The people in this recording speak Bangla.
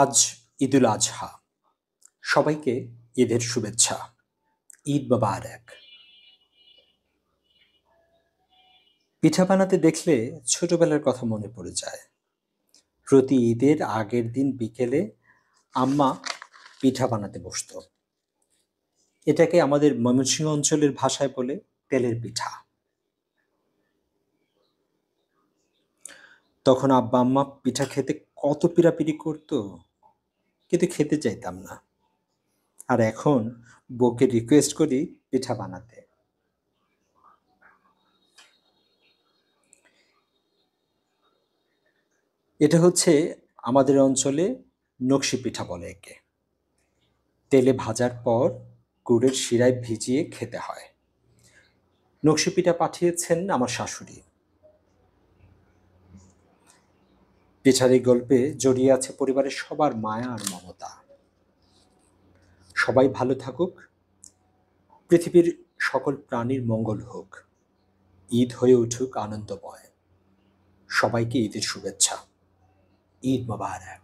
আজ ঈদুল আজহা। সবাইকে ঈদের শুভেচ্ছা। ঈদ মোবারক। পিঠা বানাতে দেখলে ছোটবেলার কথা মনে পড়ে যায়। প্রতি ঈদের আগের দিন বিকেলে আম্মা পিঠা বানাতে বসতো। এটাকে আমাদের ময়মনসিংহ অঞ্চলের ভাষায় বলে তেলের পিঠা। তখন আব্বা আম্মা পিঠা খেতে কত পিড়াপিড়ি করতো, কিন্তু খেতে চাইতাম না। আর এখন বউকে রিকোয়েস্ট করি পিঠা বানাতে। এটা হচ্ছে আমাদের অঞ্চলে নকশি পিঠা বলে একে। তেলে ভাজার পর গুড়ের শিরায় ভিজিয়ে খেতে হয়। নকশি পিঠা পাঠিয়েছেন আমার শাশুড়ি। পিঠার এই গল্পে জড়িয়ে আছে পরিবারের সবার মায়া আর মমতা। সবাই ভালো থাকুক, পৃথিবীর সকল প্রাণীর মঙ্গল হোক, ঈদ হয়ে উঠুক আনন্দময়। সবাইকে ঈদের শুভেচ্ছা। ঈদ মোবারক।